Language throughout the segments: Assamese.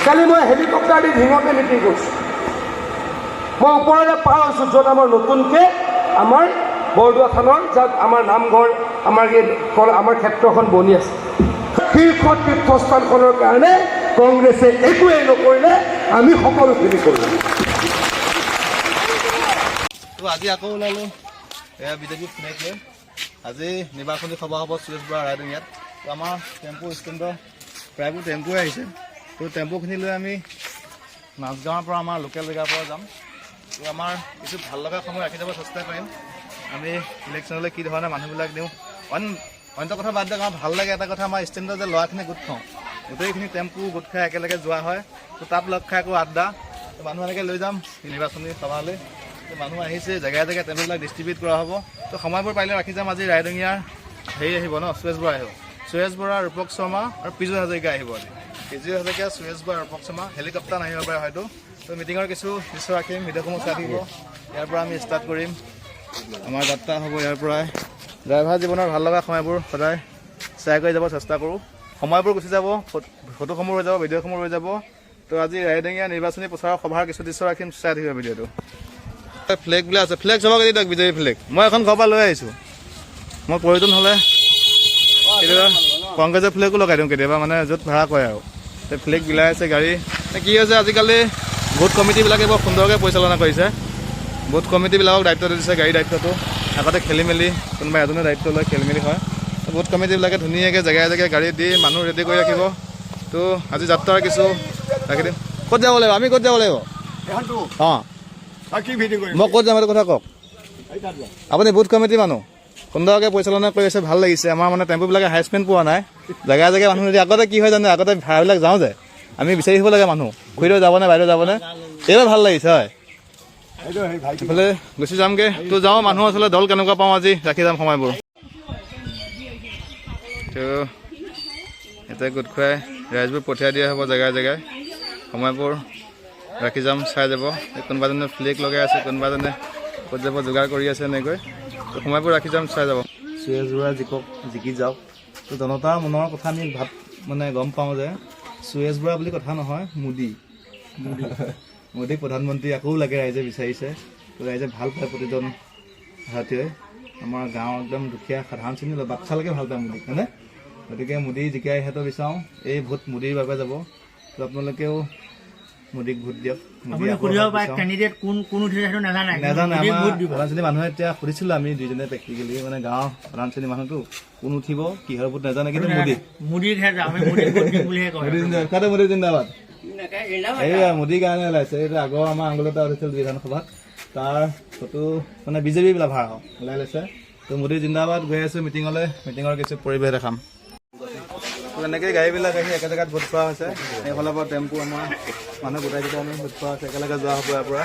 কালি মই হেলিকপ্টাৰ দি ঢিঙতে মিটিং কৰিছোঁ। মই ওপৰলৈ পাৰ হৈছোঁ, য'ত আমাৰ নতুনকৈ আমাৰ বৰদোৱা থানৰ যাত আমাৰ নামঘৰ আমাৰ ক্ষেত্ৰখন বনি আছে। শীৰ্ষ তীৰ্থস্থানখনৰ কাৰণে কংগ্ৰেছে একোৱেই নকৰিলে, আমি সকলোখিনি কৰিলোঁ। আজি আকৌ ওলালোঁ এয়া বিজেপি ফ্লেগ লৈ। আজি নিৰ্বাচনী সভা হ'ব সুৰেশ বৰা ৰাইডিঙিয়াত। আমাৰ টেম্পু ষ্টেণ্ডৰ প্ৰায়বোৰ টেম্পুৱে আহিছে। তো টেম্পুখিনি লৈ আমি মাজগাঁৱৰ পৰা আমাৰ লোকেল জেগাৰ পৰা যাম। তো আমাৰ কিছু ভাল লগা সময় ৰাখি যাব চেষ্টা কৰিম। আমি ইলেকশ্যনলৈ কি ধৰণে মানুহবিলাক দিওঁ, অন্য কথা বাদ দিয়ক। আমাৰ ভাল লাগে এটা কথা, আমাৰ ষ্টেণ্ডত যে ল'ৰাখিনি গোট খাওঁ, গোটেইখিনি টেম্পু গোট খাই একেলগে যোৱা হয়। তো তাত লগ খাই আকৌ আড্ডা, মানুহ এনেকৈ লৈ যাম নিৰ্বাচনী সভালৈ। তো মানুহ আহিছে, জেগাই জেগাই টেম্পুবিলাক ডিষ্ট্ৰিবিউট কৰা হ'ব। তো সময়বোৰ পাৰিলে ৰাখি যাম। আজি ৰাইডিঙিয়াৰ হেৰি আহিব ন, সুৰেশ বৰা আহিব। সুৰেশ বৰা, ৰূপক শৰ্মা আৰু পীযুষ হাজৰিকা আহিব। আজি পীযুষ হাজৰিকা, সুৰেশ বৰা, ৰূপক শৰ্মা, হেলিকপ্টাৰ নাহিব পাৰে হয়তো। তো মিটিঙৰ কিছু দৃশ্য ৰাখিম, ভিডিঅ'সমূহ চাই থাকিব। ইয়াৰ পৰা আমি ষ্টাৰ্ট কৰিম, আমাৰ যাত্ৰা হ'ব ইয়াৰ পৰাই। ড্ৰাইভাৰ জীৱনৰ ভাল লগা সময়বোৰ সদায় চাই কৰি যাব চেষ্টা কৰোঁ। সময়বোৰ গুচি যাব, ফটোসমূহ ৰৈ যাব, ভিডিঅ'সমূহ ৰৈ যাব। তো আজি ৰাইডিঙিয়া নিৰ্বাচনী প্ৰচাৰৰ সভাৰ কিছু দৃশ্য ৰাখিম, চাই থাকিব ভিডিঅ'টো। ফ্লেগ বোলে আছে, ফ্লেগ চাব দিয়ক, বিজেপি ফ্লেগ। মই এখন ঘৰৰ পৰা লৈ আহিছোঁ। মই প্ৰয়োজন হ'লে কেতিয়াবা কংগ্ৰেছৰ ফ্লেগো লগাই দিওঁ, কেতিয়াবা মানে য'ত ভাড়া কৰে আৰু। ফ্লেগ বিলাই আছে গাড়ী। কি হৈছে আজিকালি ভোট কমিটিবিলাকে বৰ সুন্দৰকৈ পৰিচালনা কৰিছে। ভোট কমিটিবিলাকক দায়িত্ব দিছে, গাড়ী দায়িত্বটো। আগতে খেলি মেলি কোনোবা এজনে দায়িত্ব লয়, খেলি মেলি হয়। ভোট কমিটিবিলাকে ধুনীয়াকৈ জেগাই জেগাই গাড়ী দি মানুহ ৰেডি কৰি ৰাখিব। তো আজি যাত্ৰাৰ কিছু ৰাখি দিম। ক'ত যাব লাগিব, আমি ক'ত যাব লাগিব? অঁ, মই ক'ত যাম এইটো কথা কওক। আপুনি বুথ কমিটি মানুহ সুন্দৰকৈ পৰিচালনা কৰি আছে, ভাল লাগিছে। আমাৰ মানে টেম্পুবিলাকে হাইচমেণ্ট পোৱা নাই, জেগাই জেগাই মানুহ নিদিয়ে। আগতে কি হয় জানে, আগতে ভাড়াবিলাক যাওঁ যে আমি বিচাৰি আহিব লাগে মানুহ, খুৰীদেউ যাবনে, বাইদেউ যাবনে। এইবাৰ ভাল লাগিছে হয়, এইফালে গুচি যামগৈ। তো যাওঁ, মানুহ আচলতে দল কেনেকুৱা পাওঁ আজি ৰাখি যাম সময়বোৰ। তো এতিয়া গোট খুৱাই ৰাইজবোৰ পঠিয়াই দিয়া হ'ব জেগাই জেগাই। সময়বোৰ ৰাখি যাম, চাই যাব। কোনোবাজনে ফ্লেগ লগাই আছে, কোনোবাজনে ক'ত যাব যোগাৰ কৰি আছে এনেকৈ। তো সময়বোৰ ৰাখি যাম, চাই যাব। সুৰেশ বৰা জিকি যাওক। তো জনতাৰ মনৰ কথা আমি মানে গম পাওঁ যে সুৰেশ বৰা বুলি কথা নহয়, মোদী প্ৰধানমন্ত্ৰী আকৌ লাগে, ৰাইজে বিচাৰিছে। তো ৰাইজে ভাল পায় প্ৰতিজন ভাৰতীয়ই। আমাৰ গাঁও একদম দুখীয়া সাধাৰণ শ্ৰেণীৰ বাচ্চালৈকে ভাল পায় মোদীক, হয়নে? গতিকে মোদী জিকাই সিহঁতৰ বিচাৰোঁ। এই ভোট মোদীৰ বাবে যাব। তো আপোনালোকেও মোদীক ভোট দিয়ক। নাজানে সাধাৰণ শ্ৰেণীৰ মানুহে এতিয়া সুধিছিলোঁ আমি দুইজনে প্ৰেক্টিকেলি, মানে গাঁৱৰ সাধাৰণ শ্ৰেণীৰ মানুহটো কোন উঠিব কিহৰ ভোট নাজানে, কিন্তু মোদী জিন্দাবাদ। এইয়া মোদীৰ কাৰণে ওলাইছে। এইটো আগৰ আমাৰ আঙুলতা উঠিছিল বিধানসভাত, তাৰ ফটো মানে বিজেপি বিলাক ভাড়া ওলাই লৈছে। তো মোদী জিন্দাবাদ। গৈ আছোঁ মিটিঙলৈ, মিটিঙৰ কিছু পৰিৱেশ দেখাম। এনেকৈ গাড়ীবিলাক আহি একে জেগাত ভোট খোৱা হৈছে। এইফালৰ পৰা টেম্পু আমাৰ মানুহ গোটাই গোটাই আমি ভোট খোৱা হৈছে। একেলগে যোৱা হ'ব ইয়াৰ পৰা।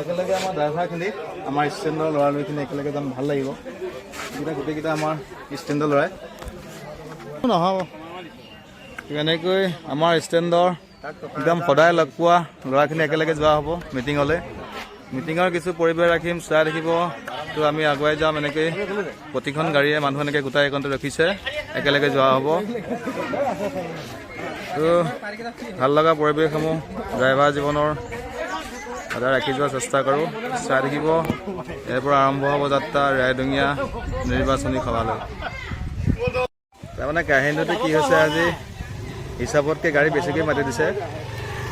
একেলগে আমাৰ ড্ৰাইভাৰখিনি, আমাৰ ষ্টেণ্ডৰ ল'ৰালৰিখিনি একেলগে যাম, ভাল লাগিব। গোটেইকেইটা আমাৰ ষ্টেণ্ডৰ ল'ৰাই নহ'ব। এনেকৈ আমাৰ ষ্টেণ্ডৰ একদম সদায় লগ পোৱা ল'ৰাখিনি একেলগে যোৱা হ'ব মিটিঙলৈ। মিটিঙৰ কিছু পৰিৱেশ ৰাখিম, চাই থাকিব। তো আমি আগুৱাই যাম এনেকৈ। প্ৰতিখন গাড়ীয়ে মানুহ এনেকৈ গোটাই একন্তে ৰখিছে, একেলগে যোৱা হ'ব। তো ভাল লগা পৰিৱেশসমূহ ড্ৰাইভাৰ জীৱনৰ সদায় ৰাখি যোৱাৰ চেষ্টা কৰোঁ, চাই থাকিব। ইয়াৰ পৰা আৰম্ভ হ'ব যাত্ৰা ৰাইডিঙিয়া নিৰ্বাচনী সভালৈ। তাৰমানে কাহিনীটো কি হৈছে, আজি হিচাপতকৈ গাড়ী বেছিকৈ মাতি দিছে।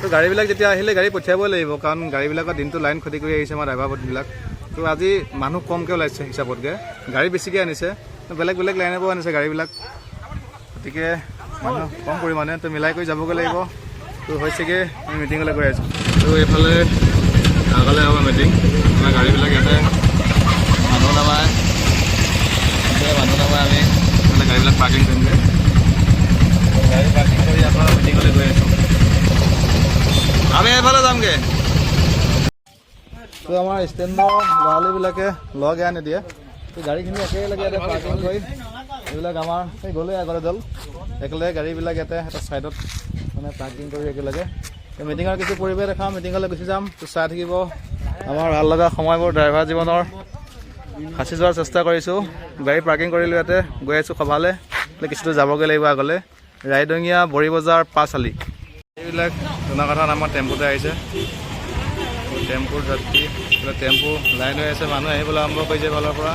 তো গাড়ীবিলাক যেতিয়া আহিলে গাড়ী পঠিয়াবই লাগিব, কাৰণ গাড়ীবিলাকৰ দিনটো লাইন ক্ষতি কৰি আহিছে আমাৰ ড্ৰাইভাৰবিলাক। তো আজি মানুহ কমকৈ ওলাইছে হিচাপতকৈ, গাড়ী বেছিকৈ আনিছে। বেলেগ বেলেগ লাইনৰ পৰা আনিছে গাড়ীবিলাক, গতিকে মানুহ কম পৰিমাণে। তো মিলাই কৰি যাবগৈ লাগিব। তো হৈছেগৈ, আমি মিটিঙলৈ গৈ আছোঁ। তো এইফালে আগলৈ হ'ব মিটিং। আমাৰ গাড়ীবিলাক ইয়াতে মানুহ নামায়, আমি মানে গাড়ীবিলাক পাৰ্কিং কৰিমগৈ। গাড়ী পাৰ্কিং কৰি আকৌ মিটিঙলৈ গৈ আছোঁ। আমি এইফালে যামগৈ। তো আমাৰ ষ্টেণ্ডৰ ল'ৰালিবিলাকে লগে নিদিয়ে। তো গাড়ীখিনি একেলগে ইয়াতে পাৰ্কিং কৰি, এইবিলাক আমাৰ এই গ'লে আগতে দল একেলগে গাড়ীবিলাক ইয়াতে এটা ছাইডত মানে পাৰ্কিং কৰি একেলগে। মিটিঙৰ কিছু পৰিৱেশ দেখাওঁ, মিটিঙলৈ গুচি যাম। তো চাই থাকিব। আমাৰ ভাল লগা সময়বোৰ ড্ৰাইভাৰ জীৱনৰ সাঁচি যোৱাৰ চেষ্টা কৰিছোঁ। গাড়ী পাৰ্কিং কৰিলোঁ ইয়াতে, গৈ আছোঁ সভালৈ। কিছুটো যাবগৈ লাগিব আগলৈ। ৰাইডিঙিয়া বৰি বজাৰ 5 আলি। এইবিলাক জনা কথা আমাৰ টেম্পুতে আহিছে টেম্পুৰ যাত্ৰী টেম্পু লাইন হৈ আছে মানুহ আহিবলৈ আৰম্ভ কৰিছে ভালৰ পৰা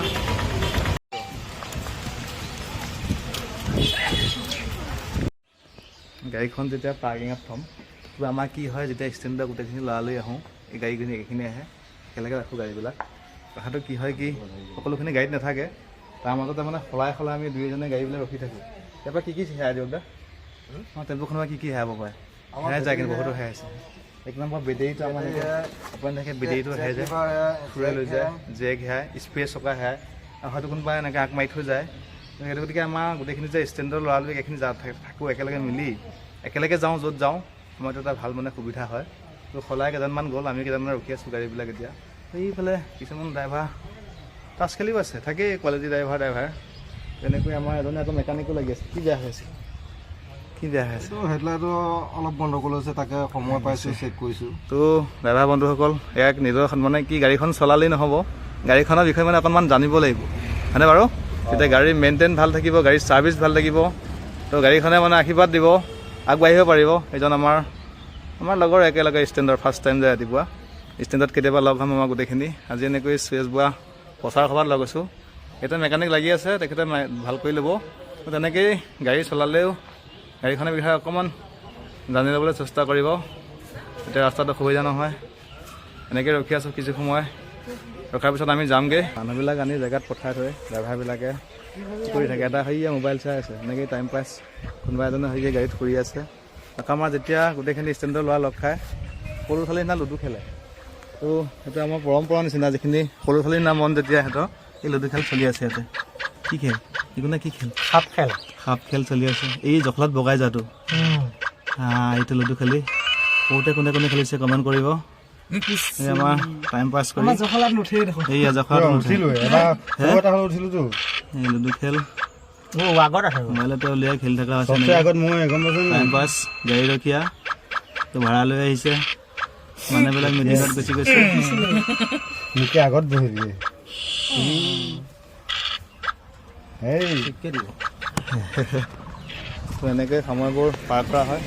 গাড়ীখন যেতিয়া পাৰ্কিঙত থ'ম কিবা আমাৰ কি হয় যেতিয়া ষ্টেণ্ডত গোটেইখিনি লৰালৰি আহোঁ এই গাড়ীখিনি এইখিনি আহে একেলগে ৰাখোঁ গাড়ীবিলাক কথাটো কি হয় কি সকলোখিনি গাড়ীত নাথাকে তাৰ মাজতে মানে সলাই আমি দুয়োজনে গাড়ীবিলাক ৰখি থাকোঁ তাৰপৰা কি হেৰাই দিয়ক দা অঁ টেম্পুখনৰ পৰা কি হেৰাব পাৰে হেৰাই যায় কিন্তু বহুতো হেৰাইছে এক নম্বৰ বেটেৰীটো আমাৰ আপুনি দেখে বেটেৰীটো হেৰাই যায় ফুৰাই লৈ যায় জেক হেৰাই স্প্ৰে চকা হেৰাই আৰু হয়তো কোনোবাই এনেকৈ আগ মাৰি থৈ যায় সেইটো গতিকে আমাৰ গোটেইখিনি যে ষ্টেণ্ডৰ ল'ৰালৰি এইখিনি থাকোঁ একেলগে মিলি একেলগে যাওঁ য'ত যাওঁ আমাৰ এইটো এটা ভাল মানে সুবিধা হয় তো সলাই কেইজনমান গ'ল আমি কেইজনমান ৰখি আছোঁ গাড়ীবিলাক এতিয়া এইফালে কিছুমান ড্ৰাইভাৰ টাচ খেলিও আছে থাকেই কোৱালিটি ড্ৰাইভাৰ তেনেকৈ আমাৰ এজনে আকৌ মেকানিকো লাগি আছে কি বেয়া হৈ আছে কি বেয়া হৈ আছে হেডলাইটো অলপ গণ্ডগোল হৈছে তাকে সময় পাইছোঁ চেক কৰিছোঁ তো ড্ৰাইভাৰ বন্ধুসকল ইয়াক নিজৰ মানে কি গাড়ীখন চলালেই নহ'ব গাড়ীখনৰ বিষয়ে মানে অকণমান জানিব লাগিব হয়নে বাৰু তেতিয়া গাড়ীৰ মেইনটেইন ভাল থাকিব গাড়ীৰ ছাৰ্ভিচ ভাল থাকিব তো গাড়ীখনে মানে আশীৰ্বাদ দিব আগবাঢ়িব পাৰিব এইজন আমাৰ লগৰ একেলগে ষ্টেণ্ডৰ ফাৰ্ষ্ট টাইম যায় ৰাতিপুৱা ষ্টেণ্ডত কেতিয়াবা লগ হ'ম আমাৰ গোটেইখিনি আজি এনেকৈ সুৰেশ বুঢ়া প্ৰচাৰ সভাত লগ হৈছোঁ এতিয়া মেকানিক লাগি আছে তেখেতে ভাল কৰি ল'ব তেনেকেই গাড়ী চলালেও গাড়ীখনৰ বিষয়ে অকণমান জানি ল'বলৈ চেষ্টা কৰিব এতিয়া ৰাস্তাটো অসুবিধা নহয় এনেকৈ ৰখি আছোঁ কিছু সময় ৰখাৰ পিছত আমি যামগৈ মানুহবিলাক আনি জেগাত পঠাই থৈ ড্ৰাইভাৰবিলাকে কৰি থাকে এটা হেৰিয়ে মোবাইল চাই আছে এনেকৈ টাইম পাছ কোনোবা এজনে হেৰিয়ে গাড়ীত ফুৰি আছে আকৌ আমাৰ যেতিয়া গোটেইখিনি ষ্টেণ্ডৰ ল'ৰা লগ খায় সৰু ছোৱালীৰ নিচিনা লুডু খেলে তো সেইটো আমাৰ পৰম্পৰা নিচিনা যিখিনি সৰু ছোৱালীৰ নাম মন যেতিয়া সিহঁতৰ এই লুডু খেল চলি আছে ইয়াতে কি খেল এইকোনে কি খেল সাপ খেল চলি আছে এই জখলাত বগাই যোৱাটো এইটো লুডু খেলি সৰুতে কোনে খেলিছে কমেণ্ট কৰিব এই আমাৰ টাইম পাছ কৰি এইয়া জখলাত উঠিলোঁ এই লুডু খেল মোবাইলতে উলিয়াই খেলি থকা হৈছে টাইম পাছ গাড়ী ৰখীয়া তো ভাড়া লৈ আহিছে মানুহবিলাক মিটিঙত গুচি গৈছে মোকে আগত বহি দিয়ে তো এনেকৈ সময়বোৰ পাৰ কৰা হয়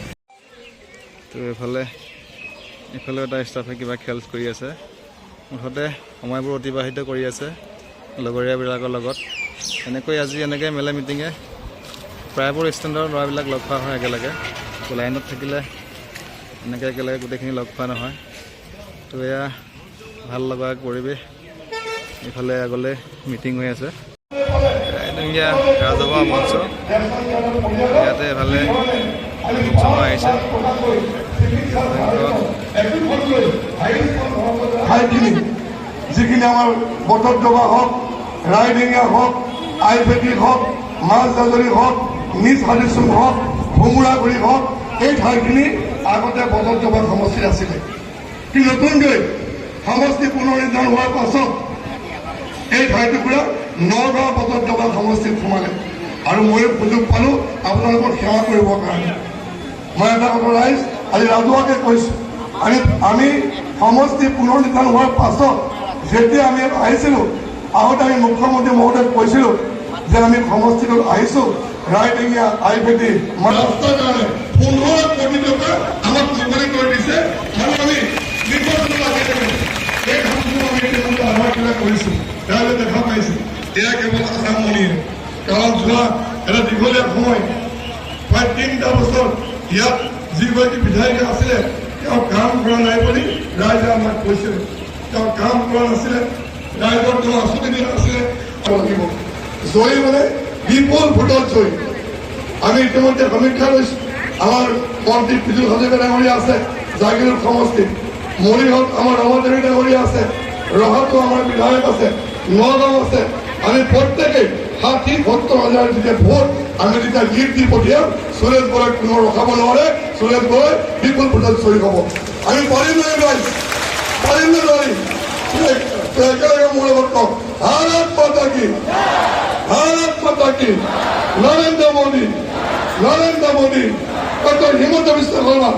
তো এইফালে এটা ষ্টাফে কিবা খেল কৰি আছে মুঠতে সময়বোৰ অতিবাহিত কৰি আছে লগৰীয়াবিলাকৰ লগত এনেকৈ আজি এনেকৈ মেলে মিটিঙে প্ৰায়বোৰ ষ্টেণ্ডৰ ল'ৰাবিলাক লগ খোৱা হয় একেলগে তো লাইনত থাকিলে এনেকৈ একেলগে গোটেইখিনি লগ খোৱা নহয় তো এয়া ভাল লগা পৰিৱেশ এইফালে আগলৈ মিটিং হৈ আছে ৰাইডিঙীয়া ৰাজহুৱা মঞ্চ ইয়াতে এফালে উৎসৱ আহিছে যিখিনি আমাৰ বটত ডবা হওক ৰাইডিঙীয়া হওক আইপেটি হওক মাছ জাজৰি হওক নিজ হালিচুং হওক ভোমোৰাগুৰি হওক এই ঠাইখিনি আগতে বটত ডবা সমষ্টি আছিলে কিন্তু নতুনকৈ সমষ্টি পুনৰ্নিৰ্ধাৰণ হোৱাৰ পাছত এই ঠাইটুকুৰা নগাঁও বটত ডবা সমষ্টিত সোমালে আৰু ময়ো সুযোগ পালোঁ আপোনালোকৰ সেৱা কৰিবৰ কাৰণে মই এটা কথা ৰাইজ আজি ৰাজহুৱাকে কৈছোঁ আমি সমষ্টি পুনৰ্নিৰ্ধাৰণ হোৱাৰ পাছত যেতিয়া আমি আহিছিলোঁ আহোঁতে আমি মুখ্যমন্ত্ৰী মহোদয়ক কৈছিলোঁ যে আমি সমষ্টিটোত আহিছোঁ ৰাইডিঙীয়া আইপেটি ৰাস্তাৰ কাৰণে 15 কোটি টকা আমাক মুকলি কৰি দিছে আৰু আমি নিৰ্বাচন লাগি থাকিম এই কামটো আমি ইতিমধ্যে আধাৰশিলা কৰিছোঁ তেওঁলোকে দেখা পাইছে এয়া কেৱল আৰম্ভণিহে কাৰণ যোৱা এটা দীঘলীয়া সময় প্ৰায় 3টা বছৰ ইয়াত যিগৰাকী বিধায়িকা আছিলে তেওঁ কাম কৰা নাই বুলি ৰাইজে আমাক কৈছিল তেওঁ কাম কৰা নাছিলে ৰাইজৰ তেওঁ আঁচনি দিয়া নাছিলে লাগিব জয়ী মানে বিপুল ভোটত জয়ী আমি ইতিমধ্যে সমীক্ষা লৈছোঁ আমাৰ মন্ত্ৰী পিজুল হাজৰিকা ডাঙৰীয়া আছে জাগিৰোড সমষ্টিত মৰিহত আমাৰ ৰমাদেৱী ডাঙৰীয়া আছে ৰহাতো আমাৰ বিধায়ক আছে নগাঁও আছে আমি প্ৰত্যেকেই 60-70,000 যেতিয়া ভোট আমি যেতিয়া লিড দি পঠিয়াম সুৰেশ বৰাক কোনো ৰখাব নোৱাৰে সুৰেশ বৰাই বিপুল ভোটত জয়ী হ'ব আমি পাৰিম নোৱাৰিম নোৱাৰিম একেলগে মোৰ লগত কওক ভাৰত মাতা কি নৰেন্দ্ৰ মোদী ডক্টৰ হিমন্ত বিশ্ব শৰ্মা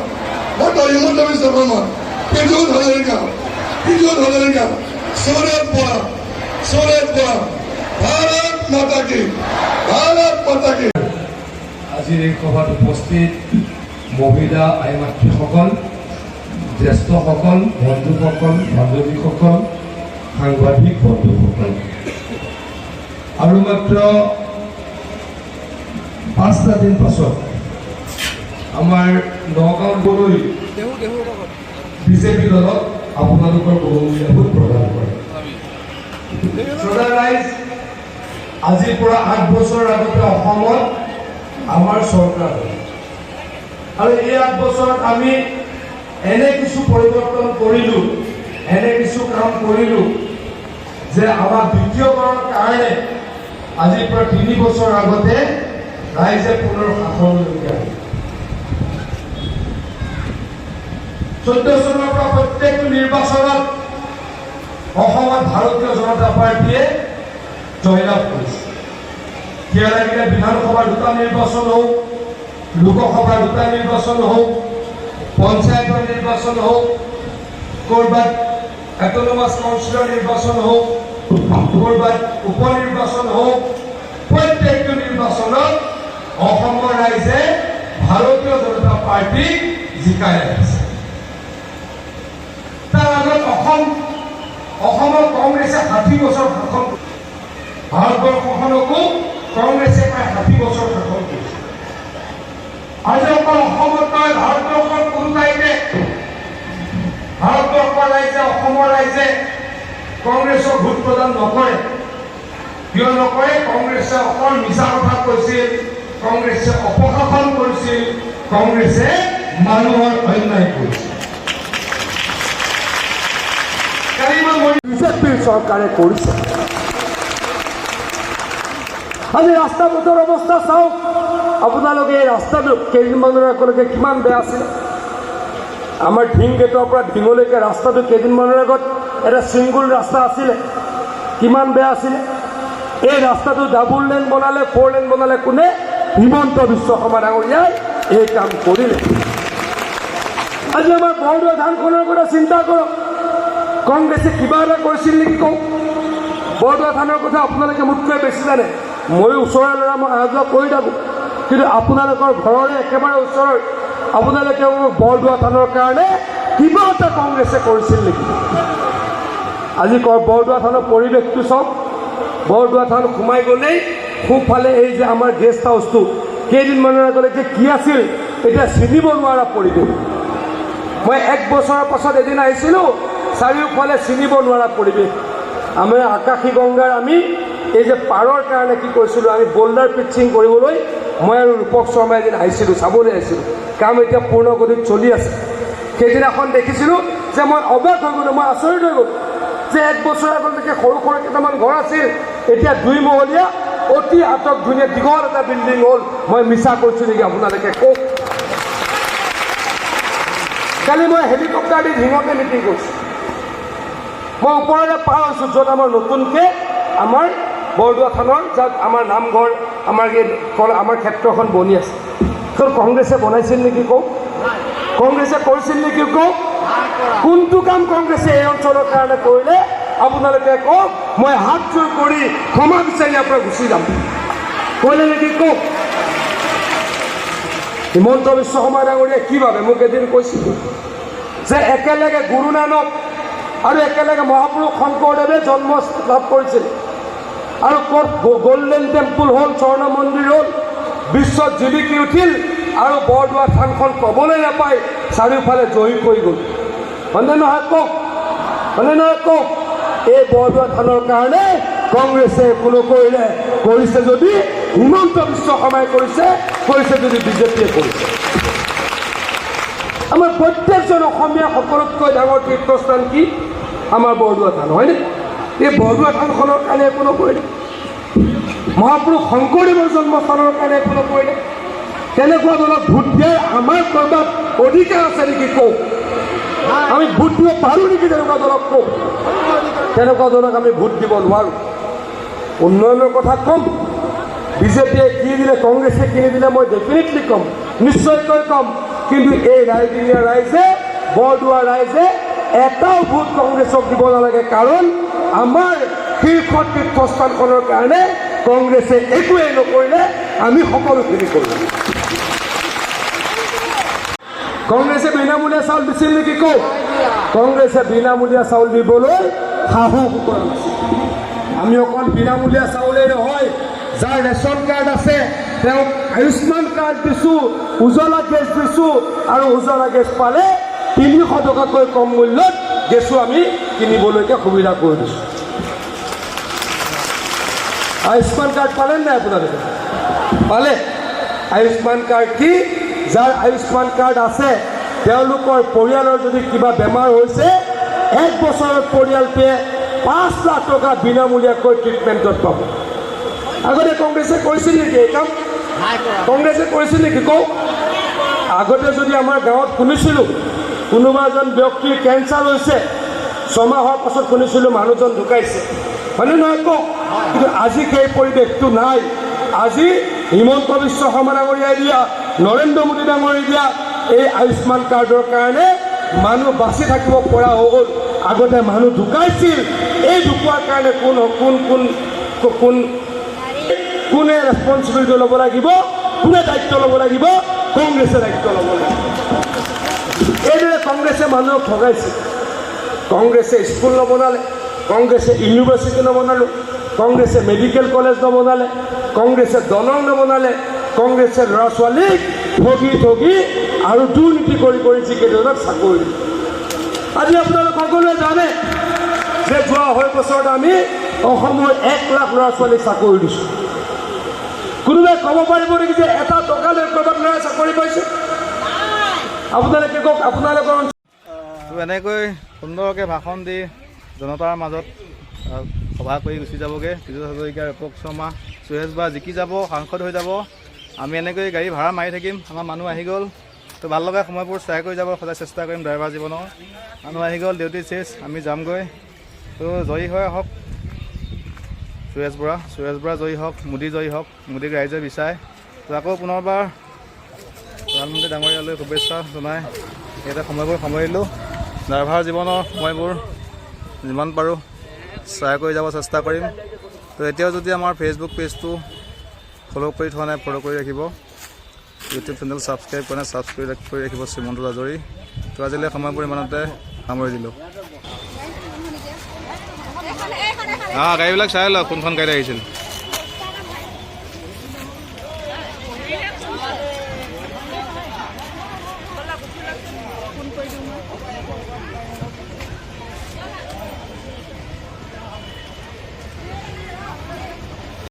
পিজুল হাজৰিকা সুৰেশ বৰা ভাৰত মাতা কি আজিৰ এই সভাত উপস্থিত মহিলা আই মাতৃসকল, জ্যেষ্ঠসকল, বন্ধুসকল, বান্ধৱীসকল, সাংবাদিক বন্ধুসকল, আৰু মাত্ৰ 5টা দিন পাছত আমাৰ নগাঁও গৈ বিজেপি দলত আপোনালোকৰ বহুমূলীয়া ভোট প্ৰদান কৰে। আজিৰ পৰা 8 বছৰ আগতে অসমত আমাৰ চৰকাৰ হ'ল, আৰু এই 8 বছৰত আমি এনে কিছু পৰিৱৰ্তন কৰিলোঁ, এনে কিছু কাম কৰিলোঁ যে আমাৰ দ্বিতীয়বাৰৰ কাৰণে আজিৰ পৰা 3 বছৰ আগতে ৰাইজে পুনৰ শাসনলৈকে আহিল। 14 চনৰ পৰা প্ৰত্যেকটো নিৰ্বাচনত অসমত ভাৰতীয় জনতা পাৰ্টীয়ে জয়লাভ কৰিছে। কিয় লাগিলে বিধানসভাৰ 2টা নিৰ্বাচন হওক, লোকসভাৰ 2টা নিৰ্বাচন হওক, পঞ্চায়তৰ নিৰ্বাচন হওক, ক'ৰবাত অট'নমাছ কাউন্সিলৰ নিৰ্বাচন হওক, ক'ৰবাত উপ নিৰ্বাচন হওক, প্ৰত্যেকটো নিৰ্বাচনত অসমৰ ৰাইজে ভাৰতীয় জনতা পাৰ্টীক জিকাই ৰাখিছে। তাৰ আগত অসমত কংগ্ৰেছে 60 বছৰ শাসন, ভাৰতবৰ্ষখনকো কংগ্ৰেছে প্ৰায় 60 বছৰ শাসন কৰিছে। আজি অকল অসমত নহয়, ভাৰতবৰ্ষৰ কোনো ঠাইতে ভাৰতবৰ্ষৰ ৰাইজে, অসমৰ ৰাইজে কংগ্ৰেছক ভোট প্ৰদান নকৰে। কিয় নকৰে? কংগ্ৰেছে অকল মিছা কথা কৈছিল, কংগ্ৰেছে অপশাসন কৰিছিল, কংগ্ৰেছে মানুহৰ অন্যায় কৰিছিল। বিজেপিৰ চৰকাৰে কৰিছে। আজি ৰাস্তা পথৰ অৱস্থা চাওক আপোনালোকে। এই ৰাস্তাটো কেইদিনমানৰ আগলৈকে কিমান বেয়া আছিল। আমাৰ ঢিং গেটৰ পৰা ঢিঙলৈকে ৰাস্তাটো কেইদিনমানৰ আগত এটা ছিংগুল ৰাস্তা আছিলে, কিমান বেয়া আছিলে। এই ৰাস্তাটো ডাবল লেন বনালে, 4 লেন বনালে কোনে? হিমন্ত বিশ্ব শৰ্মা ডাঙৰীয়াই এই কাম কৰিলে। আজি আমাৰ বৰদোৱা থানখনৰ কথা চিন্তা কৰক। কংগ্ৰেছে কিবা এটা কৰিছিল নেকি কওক? বৰদোৱা থানৰ কথা আপোনালোকে মোতকৈ বেছি জানে। ময়ো ওচৰৰ ল'ৰা, মই অহা যোৱা কৰি থাকোঁ, কিন্তু আপোনালোকৰ ঘৰৰে একেবাৰে ওচৰৰ আপোনালোকে বৰদোৱা থানৰ কাৰণে কিবা এটা কংগ্ৰেছে কৰিছিল নেকি? আজি বৰদোৱা থানৰ পৰিৱেশটো চাওক। বৰদোৱা থান সোমাই গ'লেই সোঁফালে এই যে আমাৰ গেষ্ট হাউচটো কেইদিনমানৰ আগলৈকে কি আছিল, এতিয়া চিনিব নোৱাৰা পৰিৱেশ। মই 1 বছৰৰ পাছত এদিন আহিছিলোঁ, চাৰিওফালে চিনিব নোৱাৰা পৰিৱেশ। আমাৰ আকাশী গংগাৰ আমি এই যে পাৰৰ কাৰণে কি কৰিছিলোঁ, আমি বল্ডাৰ পিটচিং কৰিবলৈ মই আৰু ৰূপক শৰ্মা এদিন আহিছিলোঁ, চাবলৈ আহিছিলোঁ। কাম এতিয়া পূৰ্ণগতিত চলি আছে। সেইদিনাখন দেখিছিলোঁ যে মই অবাক হৈ গ'লোঁ, মই আচৰিত হৈ গ'লোঁ যে 1 বছৰ আগলৈকে সৰু সৰু কেইটামান ঘৰ আছিল, এতিয়া 2 মহলীয়া অতি আটক ধুনীয়া দীঘল এটা বিল্ডিং হ'ল। মই মিছা কৈছোঁ নেকি আপোনালোকে কওক? কালি মই হেলিকপ্টাৰ দি ঢিঙতে মিটিং কৰিছোঁ। মই ওপৰলৈ পাৰ হৈছোঁ, য'ত আমাৰ নতুনকৈ আমাৰ বৰদোৱা থানৰ, যাত আমাৰ নামঘৰ, আমাৰ ক্ষেত্ৰখন বনি আছে। কংগ্ৰেছে বনাইছিল নেকি কওক? কংগ্ৰেছে কৰিছিল নেকি কওক? কোনটো কাম কংগ্ৰেছে এই অঞ্চলৰ কাৰণে কৰিলে আপোনালোকে কওক? মই হাত জোৰ কৰি ক্ষমা বিচাৰি ইয়াৰ পৰা গুচি যাম। কৰিলে নেকি কওক? হিমন্ত বিশ্ব শৰ্মা ডাঙৰীয়াই কি ভাবে? মোক এদিন কৈছিল যে একেলগে গুৰু নানক আৰু একেলগে মহাপুৰুষ শংকৰদেৱে জন্ম লাভ কৰিছিল, আৰু ক'ত গল্ডেন টেম্পুল হ'ল, স্বৰ্ণ মন্দিৰ হ'ল, বিশ্বত জিলিকি উঠিল, আৰু বৰদোৱা থানখন ক'বলৈ নাপায় চাৰিওফালে জয়ী কৰি গ'ল। হয়নে নহয় কওক? হয়নে নহয় কওক? এই বৰদোৱা থানৰ কাৰণে কংগ্ৰেছে একো নকৰিলে। কৰিছে যদি হিমন্ত বিশ্ব শৰ্মাই কৰিছে, কৰিছে যদি বিজেপিয়ে কৰিছে। আমাৰ প্ৰত্যেকজন অসমীয়া সকলোতকৈ ডাঙৰ তীৰ্থস্থান কি? আমাৰ বৰদোৱা থান, হয়নে? এই বৰদোৱা থানখনৰ কাৰণে একো নকৰিলে। মহাপুৰুষ শংকৰদেৱৰ জন্মস্থানৰ কাৰণে একো নকৰিলে। তেনেকুৱা দলক ভোট দিয়াৰ আমাৰ ক'ৰবাত অধিকাৰ আছে নেকি কওক? আমি ভোট দিব পাৰোঁ নেকি তেনেকুৱা দলক কওক? তেনেকুৱা দলক আমি ভোট দিব নোৱাৰোঁ। উন্নয়নৰ কথা ক'ম, বিজেপিয়ে কি দিলে, কংগ্ৰেছে কিনি দিলে, মই ডেফিনেটলি ক'ম, নিশ্চয়কৈ ক'ম। কিন্তু এই ৰাইডিঙীয়া ৰাইজে, বৰদোৱা ৰাইজে এটাও ভোট কংগ্ৰেছক দিব নালাগে, কাৰণ আমাৰ শীৰ্ষ তীৰ্থস্থানখনৰ কাৰণে কংগ্ৰেছে একোৱেই নকৰিলে, আমি সকলোখিনি কৰিম। কংগ্ৰেছে বিনামূলীয়া চাউল দিছিল নেকি কওক? কংগ্ৰেছে বিনামূলীয়া চাউল দিবলৈ সাহস কৰা নাছিল। আমি অকল বিনামূলীয়া চাউলেই নহয়, যাৰ ৰেচন কাৰ্ড আছে তেওঁক আয়ুষ্মান কাৰ্ড দিছোঁ, উজ্বলা গেছ দিছোঁ, আৰু উজ্বলা গেছ পালে 300 টকাকৈ কম মূল্যত গেছো আমি কিনিবলৈকে সুবিধা কৰি দিছোঁ। আয়ুষ্মান কাৰ্ড পালে নাই আপোনালোকে? পালে? আয়ুষ্মান কাৰ্ড কি? যাৰ আয়ুষ্মান কাৰ্ড আছে তেওঁলোকৰ পৰিয়ালৰ যদি কিবা বেমাৰ হৈছে 1 বছৰত পৰিয়ালটোৱে 5 লাখ টকা বিনামূলীয়াকৈ ট্ৰিটমেণ্টত পাব। আগতে কংগ্ৰেছে কৰিছিল নেকি এই কাম? কংগ্ৰেছে কৰিছিল নেকি কওক? আগতে যদি আমাৰ গাঁৱত শুনিছিলোঁ কোনোবা এজন ব্যক্তিৰ কেঞ্চাৰ হৈছে, 6 মাহৰ পাছত শুনিছিলোঁ মানুহজন ঢুকাইছে, হয়নে নহয় কওক? কিন্তু আজি সেই পৰিৱেশটো নাই। আজি হিমন্ত বিশ্ব শৰ্মা ডাঙৰীয়াই দিয়া, নৰেন্দ্ৰ মোদী ডাঙৰীয়াই দিয়া এই আয়ুষ্মান কাৰ্ডৰ কাৰণে মানুহ বাচি থাকিব পৰা হৈ গ'ল। আগতে মানুহ ঢুকাইছিল, এই ঢুকোৱাৰ কাৰণে কোনে ৰেছপনচিবিলিটি ল'ব লাগিব, কোনে দায়িত্ব ল'ব লাগিব? কংগ্ৰেছে দায়িত্ব ল'ব লাগিব। এইদৰে কংগ্ৰেছে মানুহক ঠগাইছিল। কংগ্ৰেছে স্কুল নবনালে, কংগ্ৰেছে ইউনিভাৰ্চিটি নবনালে, কংগ্ৰেছে মেডিকেল কলেজ নবনালে, কংগ্ৰেছে দলং নবনালে, কংগ্ৰেছে ল'ৰা ছোৱালীক ঠগি আৰু দুৰ্নীতি কৰি যিকেইজনক চাকৰি দিলে। আজি আপোনালোক সকলোৱে জানে যে যোৱা 6 বছৰত আমি অসমৰ 1 লাখ ল'ৰা ছোৱালীক চাকৰি দিছোঁ। কোনোবাই ক'ব পাৰিব নেকি যে এটা টকা লৈ ক'ৰবাত ল'ৰাই চাকৰি পাইছে? আপোনালোকে কওক, আপোনালোকৰ এনেকৈ সুন্দৰকৈ ভাষণ দি জনতাৰ মাজত সভা কৰি গুচি যাবগৈ পীযুষ হাজৰিকা, ৰূপক শৰ্মা, সুৰেশ বৰা জিকি যাব, সাংসদ হৈ যাব। আমি এনেকৈ গাড়ী ভাড়া মাৰি থাকিম। আমাৰ মানুহ আহি গ'ল, তো ভাল লগা সময়বোৰ চাই কৰি যাব সদায় চেষ্টা কৰিম। ড্ৰাইভাৰ জীৱনৰ মানুহ আহি গ'ল, ডিউটি চেছ, আমি যামগৈ। তো জয়ী হৈ আহক সুৰেশ বৰা জয়ী হওক, মোদী জয়ী হওক, মোদীক ৰাইজে বিচাৰে। তো আকৌ পুনৰবাৰ প্ৰধানমন্ত্ৰী ডাঙৰীয়ালৈ শুভেচ্ছা জনাই ইয়াতে সময়বোৰ সামৰিলোঁ। ড্ৰাইভাৰ জীৱনৰ সময়বোৰ যিমান পাৰোঁ শ্বেয়াৰ কৰি যাব চেষ্টা কৰিম। তো এতিয়াও যদি আমাৰ ফেচবুক পেজটো ফ'ল' কৰি থোৱা নাই ফ'ল' কৰি ৰাখিব, ইউটিউব চেনেল ছাবস্ক্ৰাইব কৰা নাই ছাবস্ক্ৰাইব কৰি ৰাখিব। শ্ৰীমন্ত হাজৰি। তো আজিলৈ সময়বোৰ ইমানতে সামৰি দিলোঁ। গাড়ীবিলাক চাই লওক কোনখন গাড়ী আহিছিল।